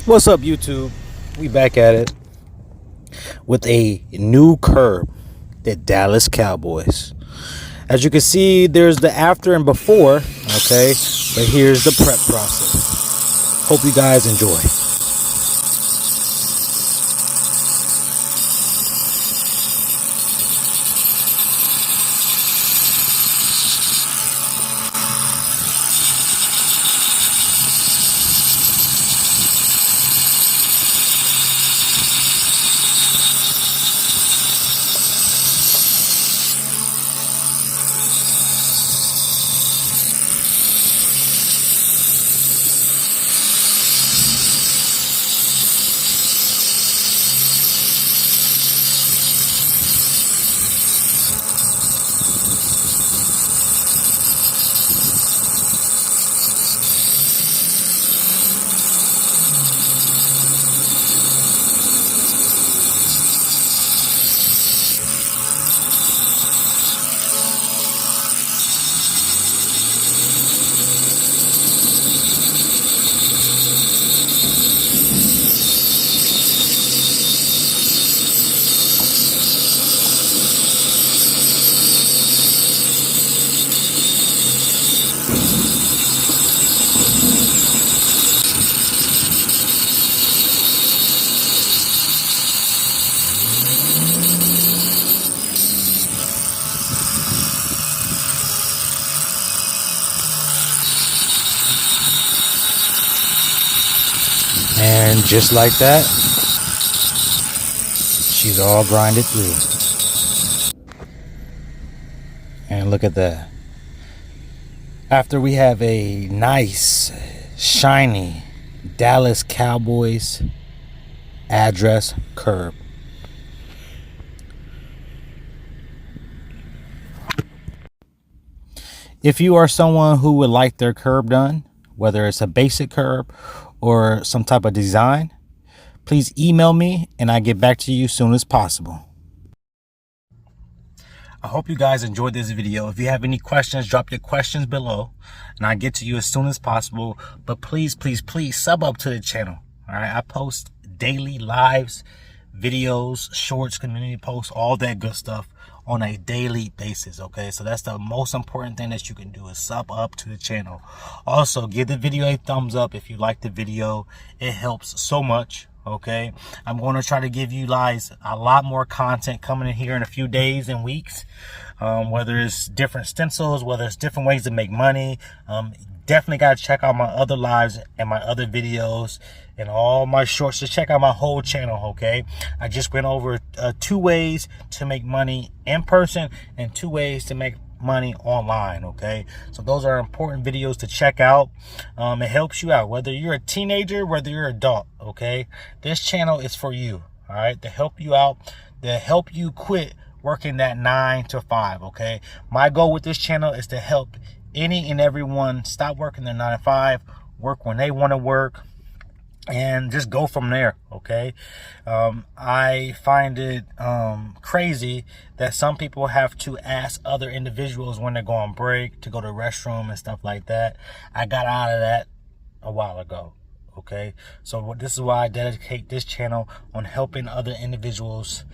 What's up, YouTube? We back at it with a new curb, the Dallas Cowboys. As you can see, there's the after and before, okay? But here's the prep process. Hope you guys enjoy. And just like that, she's all grinded through. And look at that. After we have a nice, shiny Dallas Cowboys address curb. If you are someone who would like their curb done, whether it's a basic curb or some type of design, please email me and I get back to you as soon as possible. I hope you guys enjoyed this video. If you have any questions, drop your questions below and I'll get to you as soon as possible. But please, please, please sub up to the channel. All right, I post daily lives, videos, shorts, community posts, all that good stuff on a daily basis. Okay, so that's the most important thing that you can do is sub up to the channel. Also, give the video a thumbs up if you like the video. It helps so much. Okay, I'm going to try to give you guys a lot more content coming in here in a few days and weeks, whether it's different stencils, whether it's different ways to make money. Definitely got to check out my other lives and my other videos and all my shorts. Just check out my whole channel. Okay, I just went over 2 ways to make money in person and 2 ways to make money online. Okay, so those are important videos to check out. It helps you out whether you're a teenager, whether you're an adult. Okay, this channel is for you. All right, to help you out, to help you quit working that 9 to 5. Okay, my goal with this channel is to help any and everyone stop working their 9 to 5, work when they want to work, and just go from there. Okay, I find it crazy that some people have to ask other individuals when they're going on break to go to the restroom and stuff like that. I got out of that a while ago. Okay, so this is why I dedicate this channel on helping other individuals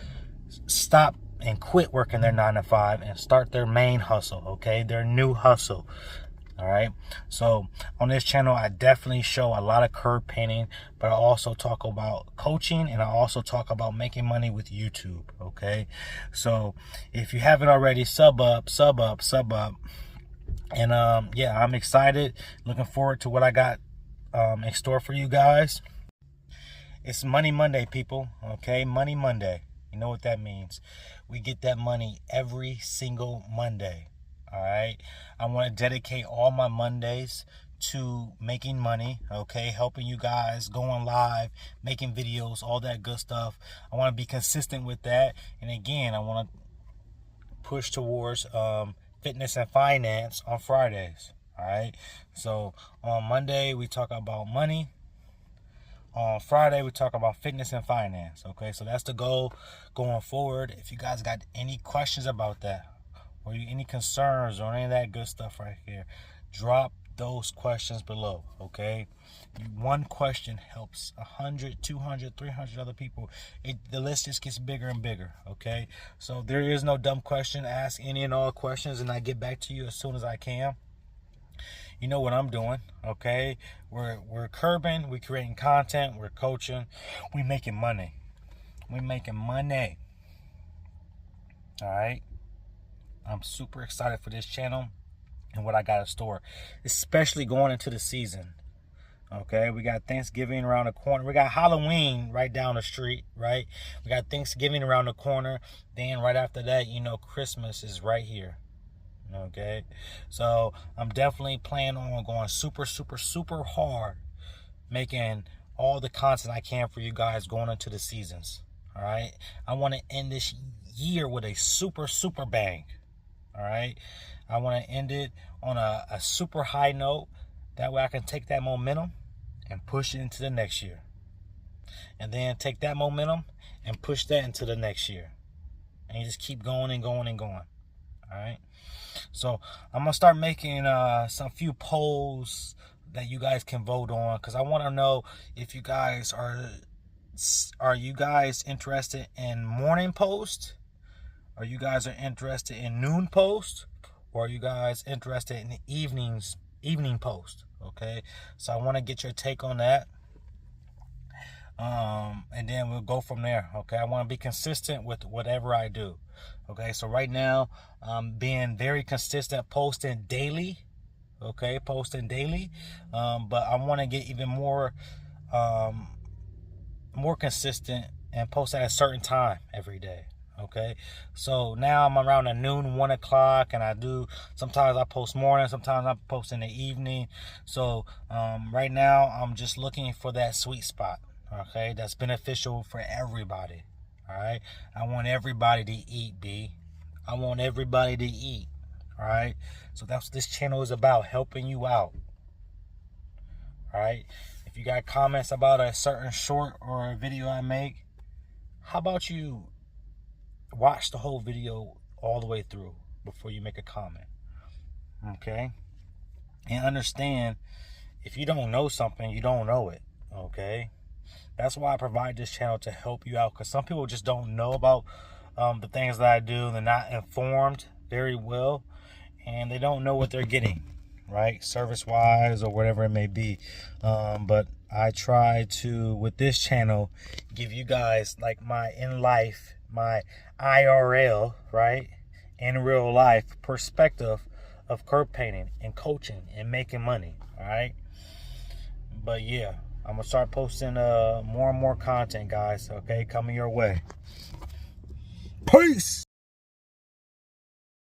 stop and quit working their 9 to 5 and start their main hustle. Okay, their new hustle. All right, so on this channel I definitely show a lot of curb painting, but I also talk about coaching and I also talk about making money with YouTube. Okay, so if you haven't already, sub up. And yeah, I'm excited, looking forward to what I got in store for you guys. It's Money Monday, people. Okay, Money Monday. You know what that means. We get that money every single Monday. All right, I want to dedicate all my Mondays to making money. Okay, helping you guys, going live, making videos, all that good stuff. I want to be consistent with that. And again, I want to push towards fitness and finance on Fridays. All right, so on Monday we talk about money. On Friday we talk about fitness and finance. Okay, so that's the goal going forward. If you guys got any questions about that or any concerns or any of that good stuff right here, drop those questions below, okay? One question helps 100, 200, 300 other people. The list just gets bigger and bigger, okay? So there is no dumb question. Ask any and all questions, and I get back to you as soon as I can. You know what I'm doing, okay? We're curbing, we're creating content, we're coaching, we're making money. We're making money. All right? I'm super excited for this channel and what I got in store, especially going into the season. Okay, we got Thanksgiving around the corner. We got Halloween right down the street, right? We got Thanksgiving around the corner. Then right after that, you know, Christmas is right here. Okay, so I'm definitely planning on going super, super, super hard, making all the content I can for you guys going into the seasons. All right, I want to end this year with a super, super bang. All right, I want to end it on a super high note. That way I can take that momentum and push it into the next year. And then take that momentum and push that into the next year. And you just keep going and going and going. All right. So I'm going to start making some few polls that you guys can vote on, because I want to know if you guys are you guys interested in morning post? Are you guys interested in noon post? Or are you guys interested in the evening post? Okay, so I want to get your take on that, and then we'll go from there. Okay, I want to be consistent with whatever I do. Okay, so right now I'm being very consistent, posting daily. Okay, posting daily, but I want to get even more consistent and post at a certain time every day. Okay, so now I'm around the noon, 1 o'clock, and sometimes I post morning, sometimes I post in the evening. So right now I'm just looking for that sweet spot, okay, that's beneficial for everybody. All right, I want everybody to eat, B. I want everybody to eat. All right, so that's what this channel is about, helping you out. All right, if you got comments about a certain short or a video I make, how about you watch the whole video all the way through before you make a comment? Okay, and understand, if you don't know something, you don't know it. Okay, that's why I provide this channel, to help you out, because some people just don't know about the things that I do. They're not informed very well, and they don't know what they're getting, right, service wise or whatever it may be. But I try to, with this channel, give you guys like my in life, my IRL, right, in real life perspective of curb painting and coaching and making money. All right, but yeah, I'm gonna start posting more and more content, guys. Okay, coming your way. Peace.